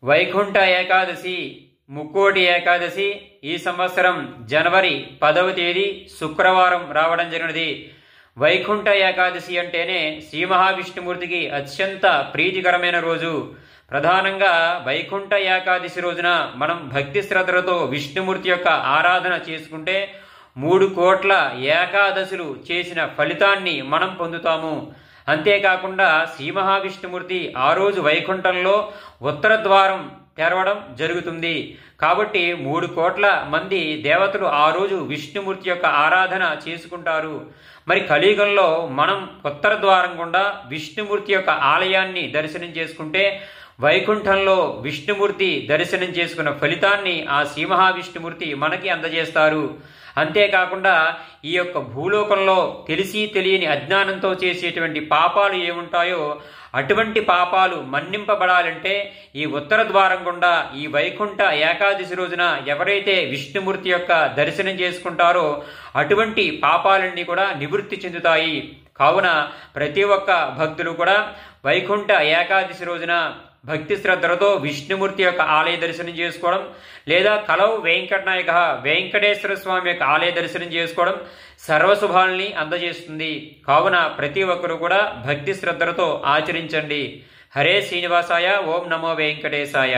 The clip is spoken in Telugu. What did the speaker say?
వైకుంఠ ఏకాదశి ముక్కోటి ఏకాదశి ఈ సంవత్సరం జనవరి 10వ తేదీ శుక్రవారం రావడం జరిగినది. వైకుంఠ ఏకాదశి అంటేనే శ్రీ మహావిష్ణుమూర్తికి అత్యంత ప్రీతికరమైన రోజు. ప్రధానంగా వైకుంఠ ఏకాదశి రోజున మనం భక్తి శ్రద్ధలతో విష్ణుమూర్తి యొక్క ఆరాధన చేసుకుంటే 3 కోట్ల ఏకాదశులు చేసిన ఫలితాన్ని మనం పొందుతాము. అంతేకాకుండా శ్రీ మహావిష్ణుమూర్తి ఆ రోజు వైకుంఠంలో ఉత్తర ద్వారం తెరవడం జరుగుతుంది. కాబట్టి 3 కోట్ల మంది దేవతలు ఆ రోజు విష్ణుమూర్తి యొక్క ఆరాధన చేసుకుంటారు. మరి కలియుగంలో మనం ఉత్తర ద్వారం గుండా విష్ణుమూర్తి యొక్క ఆలయాన్ని దర్శనం చేసుకుంటే వైకుంఠంలో విష్ణుమూర్తి దర్శనం చేసుకున్న ఫలితాన్ని ఆ శ్రీ మహావిష్ణుమూర్తి మనకి అందజేస్తారు. అంతేకాకుండా ఈ యొక్క భూలోకంలో తెలిసి తెలియని అజ్ఞానంతో చేసేటువంటి పాపాలు ఏముంటాయో అటువంటి పాపాలు మన్నింపబడాలంటే ఈ ఉత్తర ద్వారం గుండా ఈ వైకుంఠ ఏకాదశి రోజున ఎవరైతే విష్ణుమూర్తి యొక్క దర్శనం చేసుకుంటారో అటువంటి పాపాలన్నీ కూడా నివృత్తి చెందుతాయి. కావున ప్రతి ఒక్క భక్తులు కూడా వైకుంఠ ఏకాదశి రోజున భక్తి శ్రద్ధలతో విష్ణుమూర్తి యొక్క ఆలయ దర్శనం చేసుకోవడం లేదా కలౌ వెంకటనాయక వెంకటేశ్వర స్వామి యొక్క ఆలయ దర్శనం చేసుకోవడం సర్వశుభాలని అందజేస్తుంది. కావున ప్రతి ఒక్కరూ కూడా భక్తి శ్రద్ధలతో ఆచరించండి. హరే శ్రీనివాసాయ, ఓం నమో వెంకటేశాయ.